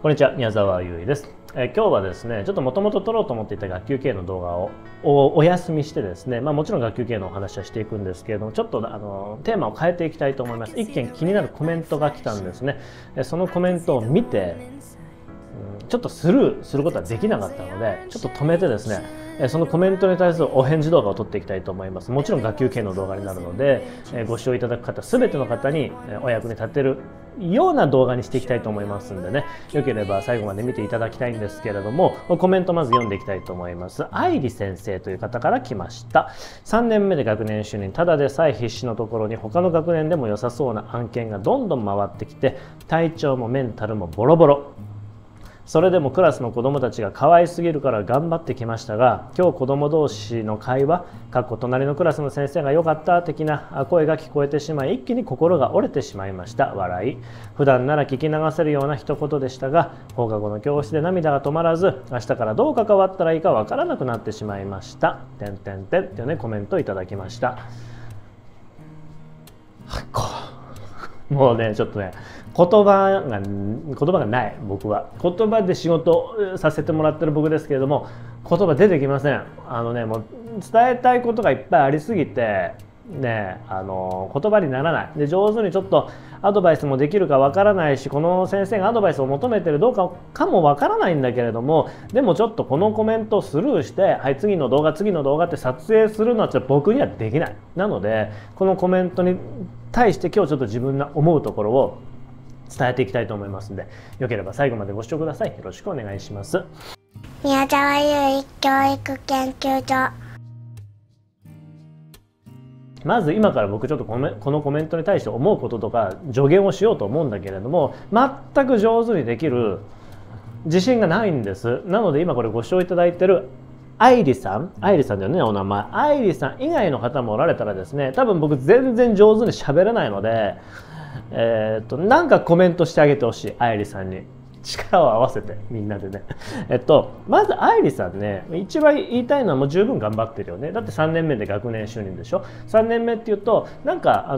こんにちは、宮沢優衣です。今日はですね、ちょっともともと撮ろうと思っていた学級経営の動画をお休みしてですね、もちろん学級経営のお話はしていくんですけれども、ちょっとテーマを変えていきたいと思います。一件気になるコメントが来たんですね。そのコメントを見て、ちょっとスルーすることはできなかったので、ちょっと止めてですね、そのコメントに対するお返事動画を撮っていきたいと思います。もちろん学級経営の動画になるので、ご視聴いただく方全ての方にお役に立てるような動画にしていきたいと思いますんでね、よければ最後まで見ていただきたいんですけれども、コメントまず読んでいきたいと思います。愛理先生という方から来ました。3年目で学年主任、ただでさえ必死のところに他の学年でも良さそうな案件がどんどん回ってきて、体調もメンタルもボロボロ。それでもクラスの子どもたちが可愛すぎるから頑張ってきましたが、今日子ども同士の会話隣のクラスの先生が良かった的な声が聞こえてしまい、一気に心が折れてしまいました。笑い。普段なら聞き流せるような一言でしたが、放課後の教室で涙が止まらず、明日からどう関わったらいいかわからなくなってしまいました。っていうね、コメントをいただきました。もうね、ちょっとね、言葉がない僕は。言葉で仕事させてもらってる僕ですけれども、言葉出てきません。もう伝えたいことがいっぱいありすぎてね、言葉にならないで、上手にちょっとアドバイスもできるかわからないし、この先生がアドバイスを求めてるどうかもわからないんだけれども、でもちょっとこのコメントをスルーして、はい、次の動画って撮影するのはちょっと僕にはできない。なのでこのコメントに対して今日ちょっと自分の思うところを伝えていきたいと思いますので、よければ最後までご視聴ください。よろしくお願いします。宮沢優衣教育研究所。まず今から僕ちょっとこのコメントに対して思うこととか助言をしようと思うんだけれども、全く上手にできる自信がないんです。なので今これご視聴いただいてる愛理さんだよね、お名前。愛理さん以外の方もおられたらですね、多分僕全然上手に喋れないので、なんかコメントしてあげてほしい。愛理さんに力を合わせてみんなでねまず愛理さんね、一番言いたいのはもう十分頑張ってるよね。だって3年目で学年主任でしょ。3年目っていうとなんか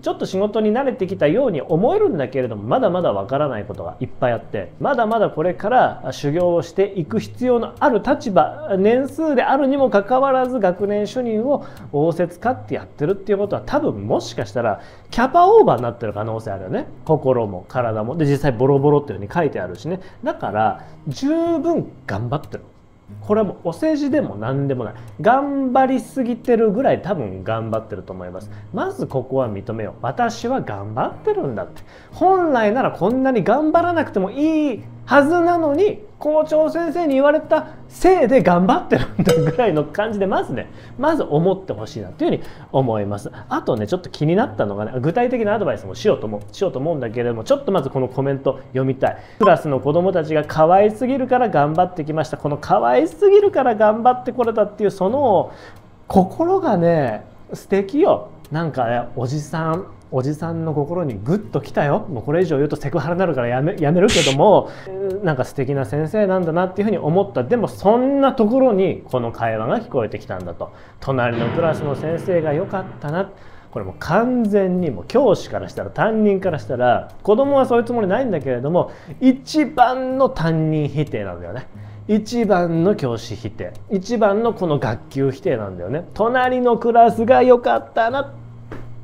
ちょっと仕事に慣れてきたように思えるんだけれども、まだまだわからないことがいっぱいあって、まだまだこれから修行をしていく必要のある立場、年数であるにもかかわらず学年主任を仰せつかってやってるっていうことは、多分もしかしたらキャパオーバーになってる可能性あるよね。心も体も。で実際ボロボロっていうふうに書いてあるしね。だから十分頑張ってる。これはもうお世辞でも何でもない。頑張りすぎてるぐらい多分頑張ってると思います。まずここは認めよう。私は頑張ってるんだって。本来ならこんなに頑張らなくてもいいはずなのに、校長先生に言われたせいで頑張ってるんだぐらいの感じでまず思ってほしいなというふうに思います。あとね、ちょっと気になったのがね、具体的なアドバイスもしようと思うんだけれども、ちょっとまずこのコメント読みたい。クラスの子どもたちが可愛すぎるから頑張ってきました。この可愛すぎるから頑張ってこれたっていうその心がね、素敵よ。なんかね、おじさんの心にグッときたよ。もうこれ以上言うとセクハラになるからやめるけども、なんか素敵な先生なんだなっていうふうに思った。でもそんなところにこの会話が聞こえてきたんだと。隣のクラスの先生が良かったな。これもう完全にもう教師からしたら、担任からしたら、子供はそういうつもりないんだけれども、一番の担任否定なんだよね。一番の教師否定、一番のこの学級否定なんだよね。隣のクラスが良かったな、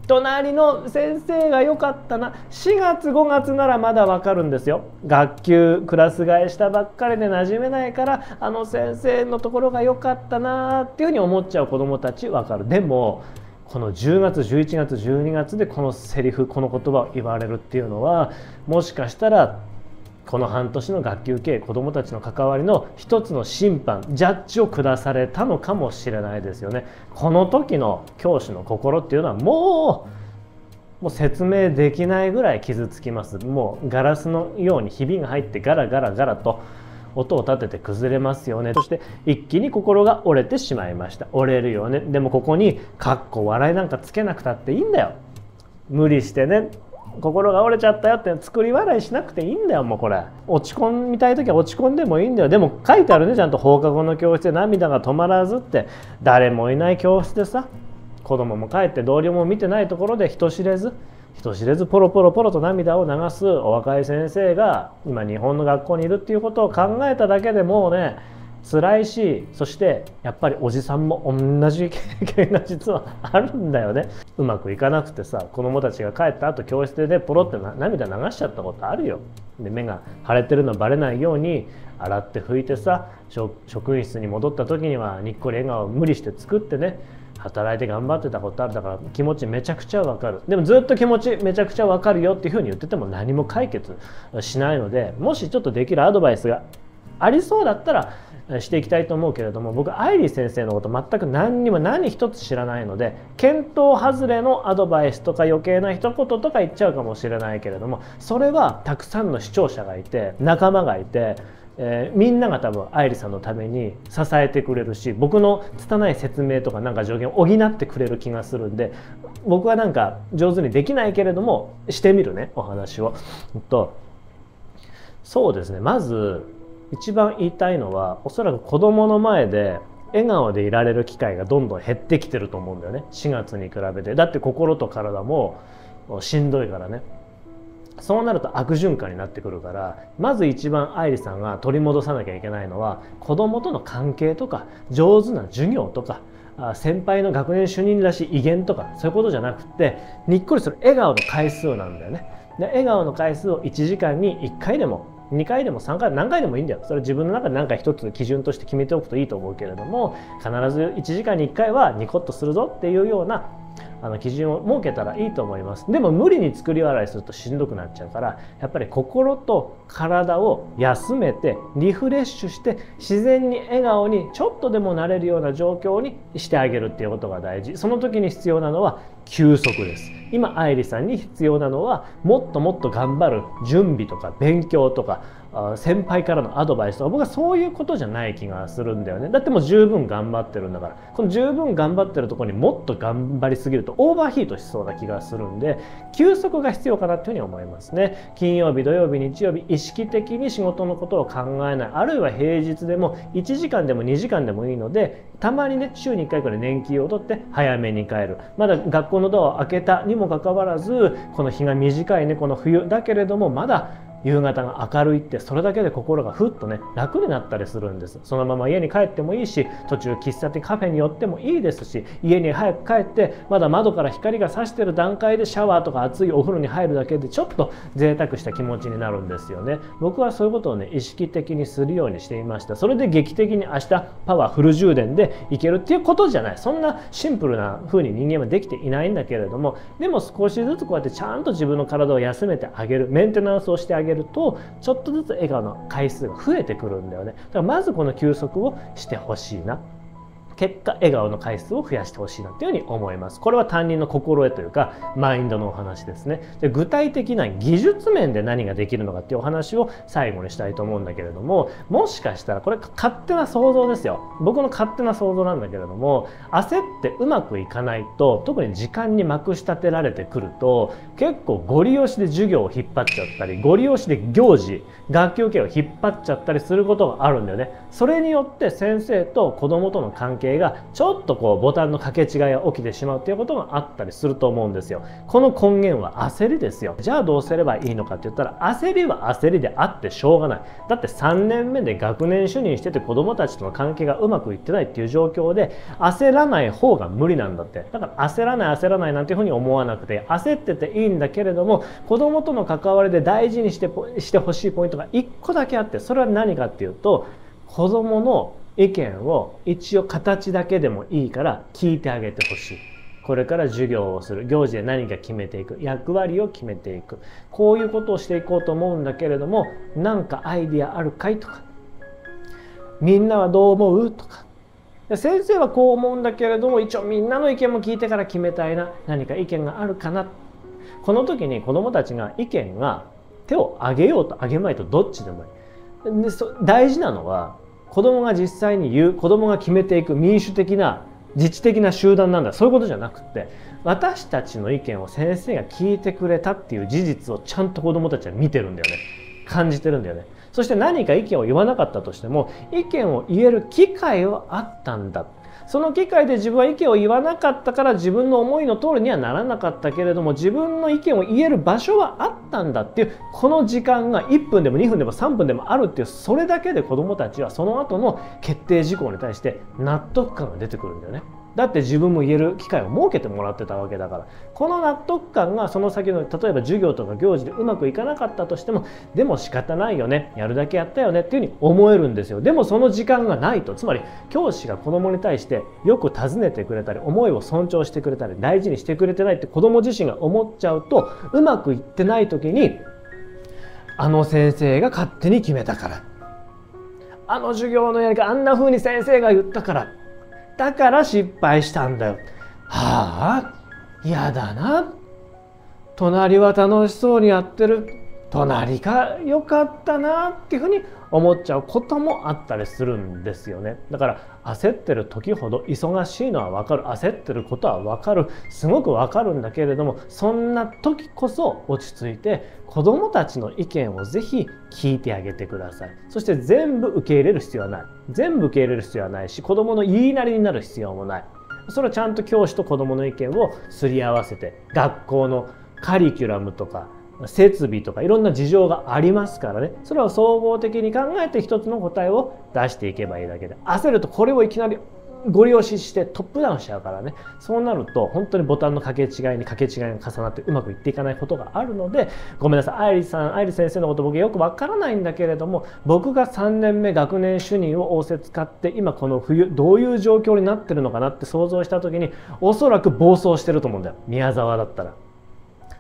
隣の先生が良かったな。4月5月ならまだ分かるんですよ。学級クラス替えしたばっかりで馴染めないから、あの先生のところが良かったなっていうふうに思っちゃう子どもたち分かる。でもこの10月11月12月でこのセリフ、この言葉を言われるっていうのは、もしかしたらこの半年の学級経営、子どもたちの関わりの一つの審判、ジャッジを下されたのかもしれないですよね。この時の教師の心っていうのはもう説明できないぐらい傷つきます。もうガラスのようにひびが入ってガラガラガラと音を立てて崩れますよね。そして一気に心が折れてしまいました。折れるよね。でもここに笑いなんかつけなくたっていいんだよ。無理してね、心が折れちゃったよって作り笑いしなくていいんだよ。もうこれ落ち込みたい時は落ち込んでもいいんだよ。でも書いてあるね、ちゃんと。放課後の教室で涙が止まらずって。誰もいない教室でさ、子供も帰って同僚も見てないところで人知れず人知れずポロポロポロと涙を流すお若い先生が今日本の学校にいるっていうことを考えただけでもうね辛いし、そしてやっぱりおじさんも同じ経験が実はあるんだよね。うまくいかなくてさ、子供たちが帰った後教室でねポロって涙流しちゃったことあるよ。で目が腫れてるのバレないように洗って拭いてさ、職員室に戻った時にはにっこり笑顔を無理して作ってね働いて頑張ってたことある。だから気持ちめちゃくちゃわかる。でもずっと気持ちめちゃくちゃわかるよっていうふうに言ってても何も解決しないので、もしちょっとできるアドバイスがありそうだったらしていきたいと思うけれども、僕愛理先生のこと全く何一つ知らないので、見当外れのアドバイスとか余計な一言とか言っちゃうかもしれないけれども、それはたくさんの視聴者がいて仲間がいて、みんなが多分愛理さんのために支えてくれるし、僕の拙い説明とかなんか助言を補ってくれる気がするんで、僕はなんか上手にできないけれどもしてみるねお話を。そうですね、まず一番言いたいのは、おそらく子どもの前で笑顔でいられる機会がどんどん減ってきてると思うんだよね、4月に比べて。だって心と体もしんどいからね。そうなると悪循環になってくるから、まず一番愛理さんが取り戻さなきゃいけないのは、子どもとの関係とか上手な授業とか先輩の学年主任らしい威厳とかそういうことじゃなくて、にっこりする笑顔の回数なんだよね。で笑顔の回数を1時間に1回でも2回でも3回何回でもいいんだよ。それは自分の中で何か一つ基準として決めておくといいと思うけれども、必ず1時間に1回はニコッとするぞっていうような基準を設けたらいいと思います。でも無理に作り笑いするとしんどくなっちゃうから、やっぱり心と体を休めてリフレッシュして自然に笑顔にちょっとでもなれるような状況にしてあげるっていうことが大事。その時に必要なのは休息です。今愛理さんに必要なのはもっともっと頑張る準備とか勉強とか先輩からのアドバイスとか、僕はそういうことじゃない気がするんだよね。だってもう十分頑張ってるんだから、この十分頑張ってるところにもっと頑張りすぎるとオーバーヒートしそうな気がするんで、休息が必要かなというふうに思いますね。金曜日土曜日日曜日意識的に仕事のことを考えない、あるいは平日でも1時間でも2時間でもいいので、たまにね週に1回くらい年金を取って早めに帰る。まだ学校のドアを開けたにもかかわらず、この日が短いねこの冬だけれどもまだ夕方が明るいって、それだけで心がふっとね楽になったりするんです。そのまま家に帰ってもいいし、途中喫茶店カフェに寄ってもいいですし、家に早く帰ってまだ窓から光が差してる段階でシャワーとか熱いお風呂に入るだけでちょっと贅沢した気持ちになるんですよね。僕はそういうことをね意識的にするようにしていました。それで劇的に明日パワーフル充電でいけるっていうことじゃない。そんなシンプルな風に人間はできていないんだけれども、でも少しずつこうやってちゃんと自分の体を休めてあげる、メンテナンスをしてあげるとちょっとずつ笑顔の回数が増えてくるんだよね。だからまずこの休息をしてほしいな、結果笑顔の回数を増やしてほしいなというふうに思います。これは担任の心得というかマインドのお話ですね。で具体的な技術面で何ができるのかっていうお話を最後にしたいと思うんだけれども、もしかしたらこれ勝手な想像ですよ。僕の勝手な想像なんだけれども、焦ってうまくいかないと、特に時間にまくし立てられてくると結構ゴリ押しで授業を引っ張っちゃったり、ゴリ押しで行事学級経営を引っ張っちゃったりすることがあるんだよね。それによって先生と子どもとの関係がちょっとこうボタンの掛け違いが起きてしまうということがあったりすると思うんですよ。この根源は焦りですよ。じゃあどうすればいいのかって言ったら、焦りは焦りであってしょうがない。だって3年目で学年主任してて子どもたちとの関係がうまくいってないっていう状況で焦らない方が無理なんだって。だから焦らないなんていうふうに思わなくて、焦ってていいんだけれども、子どもとの関わりで大事にしてほしいポイントが1個だけあって、それは何かっていうと、子どもの意見を一応形だけでもいいから聞いてあげてほしい。これから授業をする、行事で何か決めていく、役割を決めていく、こういうことをしていこうと思うんだけれども、何かアイディアあるかいとか、みんなはどう思うとか、先生はこう思うんだけれども一応みんなの意見も聞いてから決めたいな、何か意見があるかな。この時に子どもたちが意見が手を挙げようと挙げまいとどっちでもいい。で大事なのは子どもが実際に言う、子どもが決めていく民主的な自治的な集団なんだ、そういうことじゃなくて、私たちの意見を先生が聞いてくれたっていう事実をちゃんと子どもたちは見てるんだよね、感じてるんだよね。そして何か意見を言わなかったとしても意見を言える機会はあったんだ。その機会で自分は意見を言わなかったから自分の思いの通りにはならなかったけれども、自分の意見を言える場所はあったんだっていう、この時間が1分でも2分でも3分でもあるっていう、それだけで子どもたちはその後の決定事項に対して納得感が出てくるんだよね。だって自分も言える機会を設けてもらってたわけだから、この納得感がその先の例えば授業とか行事でうまくいかなかったとしても、でも仕方ないよね、やるだけやったよねっていうふうに思えるんですよ。でもその時間がないと、つまり教師が子どもに対してよく尋ねてくれたり、思いを尊重してくれたり大事にしてくれてないって子ども自身が思っちゃうと、うまくいってない時に、あの先生が勝手に決めたから、あの授業のやり方あんな風に先生が言ったから、だから失敗したんだよ。はあ、嫌だな。隣は楽しそうにやってる。隣が良かったなっていうふうに思っちゃうこともあったりするんですよね。だから焦ってる時ほど忙しいのは分かる。焦ってることは分かる。すごく分かるんだけれども、そんな時こそ落ち着いて子どもたちの意見をぜひ聞いてあげてください。そして全部受け入れる必要はない。全部受け入れる必要はないし、子どもの言いなりになる必要もない。それはちゃんと教師と子どもの意見をすり合わせて、学校のカリキュラムとか設備とかいろんな事情がありますからね、それを総合的に考えて一つの答えを出していけばいいだけで、焦るとこれをいきなりご利用ししてトップダウンしちゃうからね、そうなると本当にボタンの掛け違いにが重なってうまくいっていかないことがあるので、ごめんなさい、愛理先生のこと僕よくわからないんだけれども、僕が3年目学年主任を仰せ使って今この冬どういう状況になってるのかなって想像した時に、おそらく暴走してると思うんだよ。宮沢だったら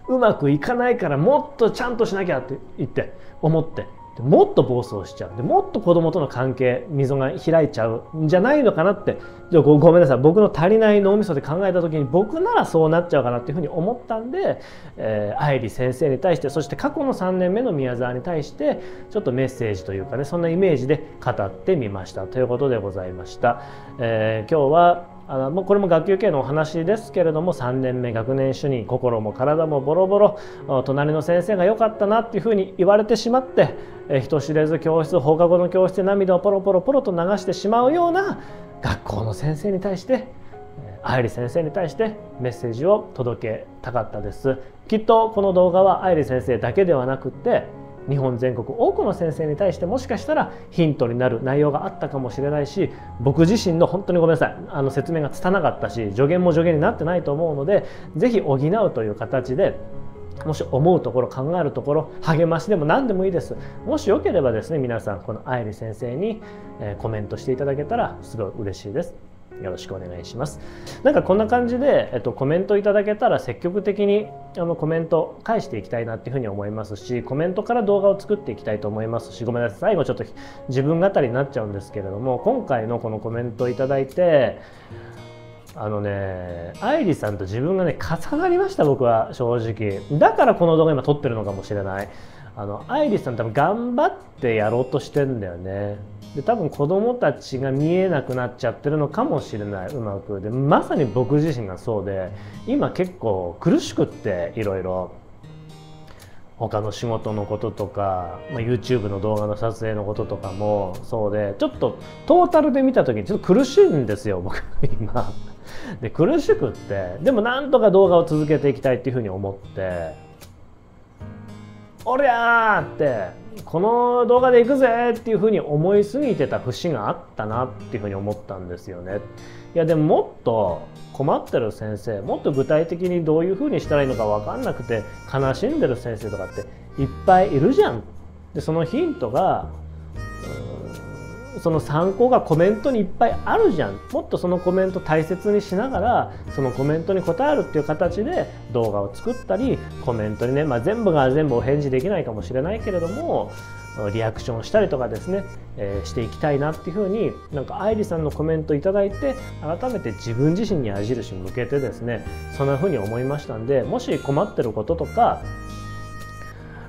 うまくいかないからもっとちゃんとしなきゃって言って思って、もっと暴走しちゃう。でもっと子供との関係溝が開いちゃうんじゃないのかなって、ごめんなさい、僕の足りない脳みそで考えた時に僕ならそうなっちゃうかなっていうふうに思ったんで、愛理先生に対して、そして過去の3年目の宮沢に対してちょっとメッセージというかね、そんなイメージで語ってみましたということでございました。今日はもうこれも学級経営のお話ですけれども、3年目学年主任、心も体もボロボロ、隣の先生が良かったなっていうふうに言われてしまって、人知れず教室、放課後の教室で涙をポロポロポロと流してしまうような学校の先生に対して、愛理先生に対してメッセージを届けたかったです。きっとこの動画は愛理先生だけではなくって日本全国多くの先生に対してもしかしたらヒントになる内容があったかもしれないし、僕自身の本当にごめんなさい、説明が拙かったし助言も助言になってないと思うので、ぜひ補うという形で、もし思うところ考えるところ励ましでも何でもいいです。もしよければですね、皆さんこの愛理先生にコメントしていただけたらすごい嬉しいです。よろしくお願いします。なんかこんな感じで、コメントいただけたら積極的にコメント返していきたいなっていうふうに思いますし、コメントから動画を作っていきたいと思いますし、ごめんなさい、最後ちょっと自分語りになっちゃうんですけれども、今回のこのコメントいただいて、愛理さんと自分がね重なりました。僕は正直だからこの動画今撮ってるのかもしれない。愛理さん多分頑張ってやろうとしてんだよね。で多分子供たちが見えなくなっちゃってるのかもしれない、うまく。でまさに僕自身がそうで、今結構苦しくって、いろいろ他の仕事のこととか、YouTube の動画の撮影のこととかもそうで、ちょっとトータルで見た時にちょっと苦しいんですよ僕今。で苦しくって、でもなんとか動画を続けていきたいっていうふうに思って、おりゃーってこの動画で行くぜっていうふうに思いすぎてた節があったなっていうふうに思ったんですよね。いやでももっと困ってる先生、もっと具体的にどういうふうにしたらいいのか分かんなくて悲しんでる先生とかっていっぱいいるじゃん。でそのヒントがその参考がコメントにいっぱいあるじゃん。もっとそのコメント大切にしながら、そのコメントに答えるっていう形で動画を作ったり、コメントにね、全部が全部お返事できないかもしれないけれどもリアクションしたりとかですね、していきたいなっていうふうに、なんか愛理さんのコメントいただいて改めて自分自身に矢印向けてですね、そんなふうに思いましたんで、もし困ってることとか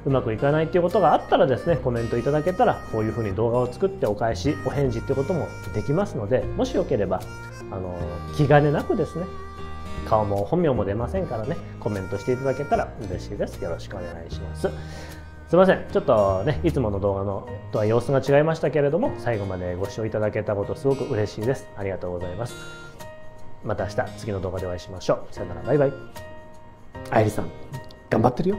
うまくいかないっていうことがあったらですね、コメントいただけたらこういうふうに動画を作ってお返しお返事っていうこともできますので、もしよければ気兼ねなくですね、顔も本名も出ませんからね、コメントしていただけたら嬉しいです。よろしくお願いします。すいません、ちょっとねいつもの動画のとは様子が違いましたけれども、最後までご視聴いただけたことすごく嬉しいです。ありがとうございます。また明日次の動画でお会いしましょう。さよなら、バイバイ。愛理さん頑張ってるよ。